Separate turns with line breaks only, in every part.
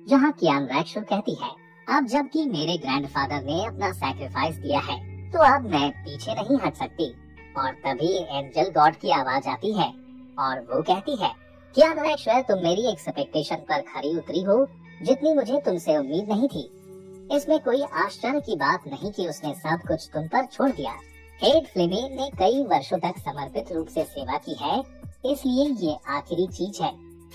जहाँ कियान रैक्शो कहती है, अब जबकि मेरे ग्रैंडफादर ने अपना सैक्रिफाइस दिया है तो अब मैं पीछे नहीं हट सकती। और तभी एंजल गॉड की आवाज आती है और वो कहती है, कियान रैक्शो तुम मेरी एक्सपेक्टेशन पर खरी उतरी हो जितनी मुझे तुमसे उम्मीद नहीं थी। इसमें कोई आश्चर्य की बात नहीं कि उसने सब कुछ तुम पर छोड़ दिया। हेड फ्लेमेन ने कई वर्षों तक समर्पित रूप से सेवा की है, इसलिए ये आखिरी चीज है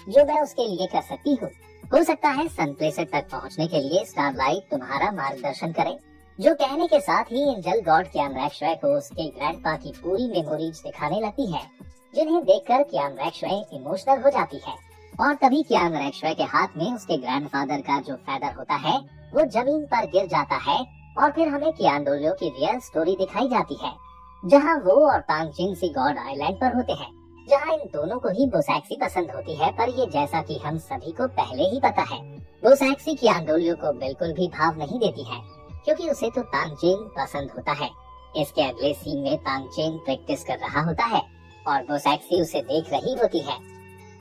जो मैं उसके लिए कर सकती हूँ। हो सकता है सनप्लेसेट तक पहुँचने के लिए स्टारलाइट तुम्हारा मार्गदर्शन करे। जो कहने के साथ ही एंजल गॉड कियान रैक्शो को उसके ग्रैंडपा की पूरी मेमोरीज दिखाने लगती है, जिन्हें देखकर कियान रैक्शो इमोशनल हो जाती है। और तभी कियान रैक्शो के हाथ में उसके ग्रैंडफादर का जो फेदर होता है वो जमीन पर गिर जाता है और फिर हमें कियान डोलियो की रियल स्टोरी दिखाई जाती है, जहाँ वो और तांगचिन सी गॉड आइलैंड पर होते हैं, जहाँ इन दोनों को ही बोसैक्सी पसंद होती है। पर ये जैसा कि हम सभी को पहले ही पता है, बोसैक्सी कियान डोलियो को बिल्कुल भी भाव नहीं देती है, क्योंकि उसे तो तांगचिन पसंद होता है। इसके अगले सीन में तांगचिन प्रैक्टिस कर रहा होता है और बोसैक्सी उसे देख रही होती है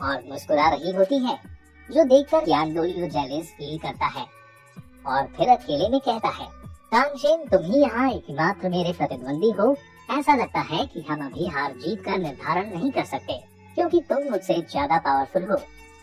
और मुस्कुरा रही होती है, जो देखकर कियान डोलियो जेलस फील करता है और फिर अकेले में कहता है, तांगचिन तुम ही यहाँ एकमात्र मेरे प्रतिद्वंदी हो। ऐसा लगता है कि हम अभी हार जीत का निर्धारण नहीं कर सकते, क्योंकि तुम मुझसे ज्यादा पावरफुल हो,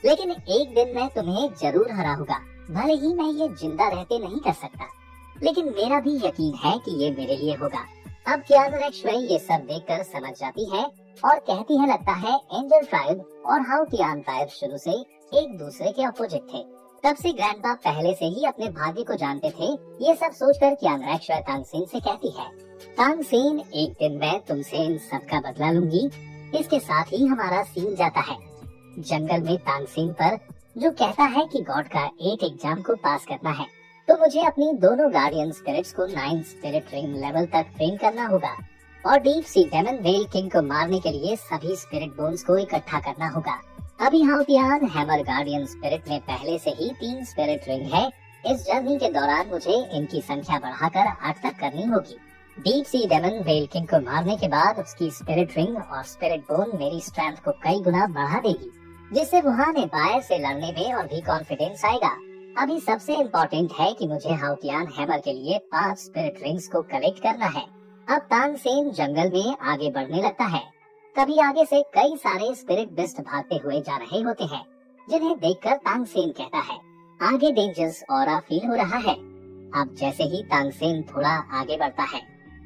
लेकिन एक दिन मैं तुम्हें जरूर हराऊंगा। भले ही मैं ये जिंदा रहते नहीं कर सकता, लेकिन मेरा भी यकीन है कि ये मेरे लिए होगा। अब कियान रैक्शो ये सब देखकर समझ जाती है और कहती है, लगता है एंजल ट्राइब और हाउ कियान ट्राइब शुरू से एक दूसरे के अपोजिट थे। तब से ग्रैंडपा पहले से ही अपने भाग्य को जानते थे। ये सब सोचकर कियान रैक्शो तांगसेन से कहती है, तांगसेन एक दिन मैं तुमसे इन सब का बदला लूंगी। इसके साथ ही हमारा सीन जाता है जंगल में तांगसेन पर, जो कहता है कि गॉड का एक एग्जाम को पास करना है तो मुझे अपनी दोनों गार्डियन स्पिरिट्स को 9 स्पिरिट रिंग लेवल तक ट्रेन करना होगा और deep sea demon whale king को मारने के लिए सभी स्पिरिट बोन्स को इकट्ठा करना होगा। अभी हाउतियान हैमर गार्डियन स्पिरिट में पहले से ही 3 स्पिरिट रिंग है। इस जर्नी के दौरान मुझे इनकी संख्या बढ़ाकर 8 तक करनी होगी। Deep sea demon whale king को मारने के बाद उसकी स्पिरिट रिंग और स्पिरिट बोन मेरी स्ट्रेंथ को कई गुना बढ़ा देगी, जिससे वुहान एम्पायर से लड़ने में और भी कॉन्फिडेंस आएगा। अभी सबसे इम्पोर्टेंट है कि मुझे हाउतियान हैमर के लिए 5 स्पिरिट रिंग्स को कलेक्ट करना है। अब तांगसेन जंगल में आगे बढ़ने लगता है। तभी आगे से कई सारे स्पिरिट बिस्ट भागते हुए जा रहे होते हैं, जिन्हें देखकर तांगसेन कहता है, आगे डेंजरस ऑरा फील हो रहा है। अब जैसे ही तांगसेन थोड़ा आगे बढ़ता है,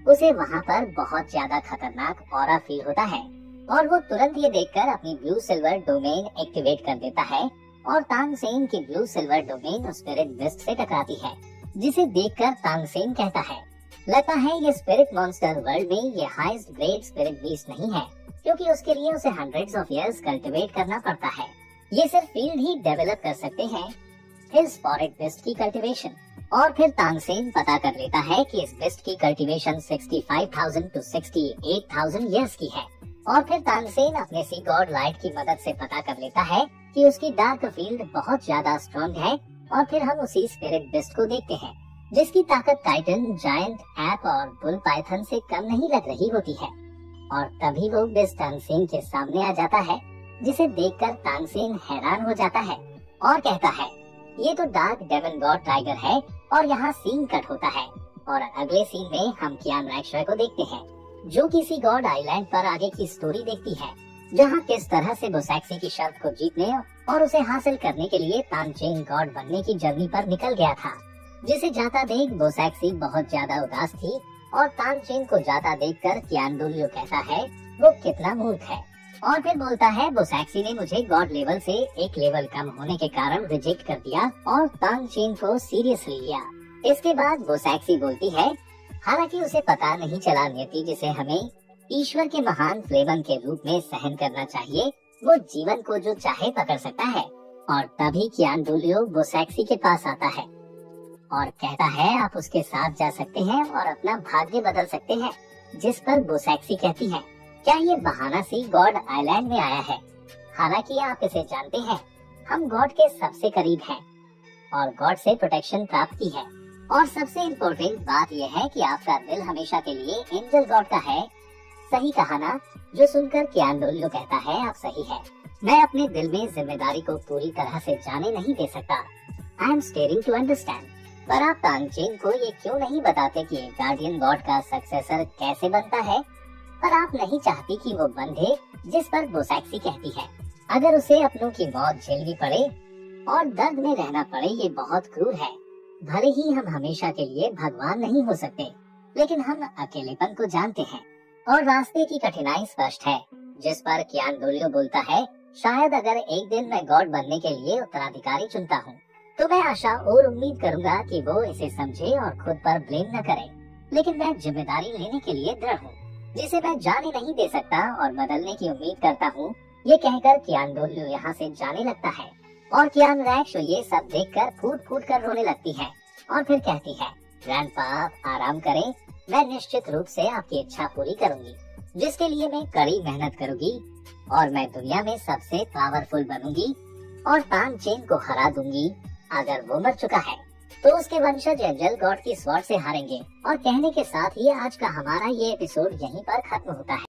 उसे वहाँ पर बहुत ज्यादा खतरनाक ऑरा फील होता है और वो तुरंत ये देखकर अपनी ब्लू सिल्वर डोमेन एक्टिवेट कर देता है और तांगसेन की blue silver domain spirit beast से टकराती है, जिसे देखकर तांगसेन कहता है, लगता है ये स्पिरिट मॉन्स्टर वर्ल्ड में ये हाईएस्ट ग्रेड स्पिरिट बीस्ट नहीं है, क्योंकि उसके लिए उसे हंड्रेड्स ऑफ इयर्स कल्टीवेट करना पड़ता है। ये सिर्फ फील्ड ही डेवलप कर सकते हैं, फिर स्पॉरेट बिस्ट की कल्टीवेशन। और फिर तांगसेन पता कर लेता है कि इस बिस्ट की कल्टीवेशन 65,000 to 68,000 इयर्स की है। और फिर तांगसेन अपने सी गॉड लाइट की मदद से पता कर लेता है कि उसकी डार्क फील्ड बहुत ज्यादा स्ट्रॉन्ग है। और फिर हम उसी स्पिरिट बिस्ट को देखते हैं, जिसकी ताकत टाइटन, जायंट, एप और बुल पाइथन से कम नहीं लग रही होती है। और तभी वो बिस्ट तांगसेन के सामने आ जाता है, जिसे देखकर तांगसेन हैरान हो जाता है और कहता है, ये तो डार्क डेमन गॉड टाइगर है। और यहाँ सीन कट होता है और अगले सीन में हम कियान रैक्शो को देखते हैं, जो किसी गॉड आइलैंड पर आगे की स्टोरी देखती है, जहाँ किस तरह से बोसैक्सी की शर्त को जीतने और उसे हासिल करने के लिए तांगचेन गॉड बनने की जर्नी पर निकल गया था। जिसे जाता देख बोसैक्सी बहुत ज्यादा उदास थी और तांगचेन को जाता देखकर कियान डोलियो कहता है वो कितना मूर्ख है, और फिर बोलता है बोसैक्सी ने मुझे गॉड लेवल से एक लेवल कम होने के कारण रिजेक्ट कर दिया और तांगचेन को सीरियसली लिया। इसके बाद बोसैक्सी बोलती है, हालांकि उसे पता नहीं चला नियति जिसे हमें ईश्वर के महान फ्लेवन के रूप में सहन करना चाहिए, वो जीवन को जो चाहे पकड़ सकता है। और तभी कियान डोलियो बोसैक्सी के पास आता है और कहता है आप उसके साथ जा सकते हैं और अपना भाग्य बदल सकते हैं। जिस पर बोसैक्सी कहती है, क्या ये बहाना सी गॉड आइलैंड में आया है? हालांकि आप इसे जानते हैं, हम गॉड के सबसे करीब हैं और गॉड से प्रोटेक्शन प्राप्त की है। और सबसे इम्पोर्टेंट बात यह है कि आपका दिल हमेशा के लिए एंजल गॉड का है। सही कहा ना? जो सुनकर कियान डोलियो कहता है आप सही है, मैं अपने दिल में जिम्मेदारी को पूरी तरह से जाने नहीं दे सकता। I am starting to understand. पर आप तांगचेन को ये क्यों नहीं बताते कि गार्डियन गॉड का सक्सेसर कैसे बनता है? पर आप नहीं चाहती कि वो बंधे, जिस पर बोसैक्सी कहती है अगर उसे अपनों की मौत झेलनी पड़े और दर्द में रहना पड़े, ये बहुत क्रूर है। भले ही हम हमेशा के लिए भगवान नहीं हो सकते, लेकिन हम अकेलेपन को जानते हैं और रास्ते की कठिनाई स्पष्ट है। जिस पर कियान डोलियो बोलता है, शायद अगर एक दिन मैं गॉड बनने के लिए उत्तराधिकारी चुनता हूँ, तो मैं आशा और उम्मीद करूंगा कि वो इसे समझे और खुद पर ब्लेम न करे। लेकिन मैं जिम्मेदारी लेने के लिए दृढ़ हूँ, जिसे मैं जाने नहीं दे सकता और बदलने की उम्मीद करता हूँ। ये कहकर कियान डोलियो यहाँ से जाने लगता है और कियान रैक्शो ये सब देखकर फूट फूट कर रोने लगती है और फिर कहती है, ग्रैंडपा आप आराम करें, मैं निश्चित रूप से आपकी इच्छा पूरी करूंगी, जिसके लिए मैं कड़ी मेहनत करूंगी और मैं दुनिया में सबसे पावरफुल बनूंगी और तांगचेन को हरा दूंगी। अगर वो मर चुका है तो उसके वंशज एंजल गॉड की स्वॉर्ड से हारेंगे। और कहने के साथ ही आज का हमारा ये एपिसोड यहीं पर खत्म होता है।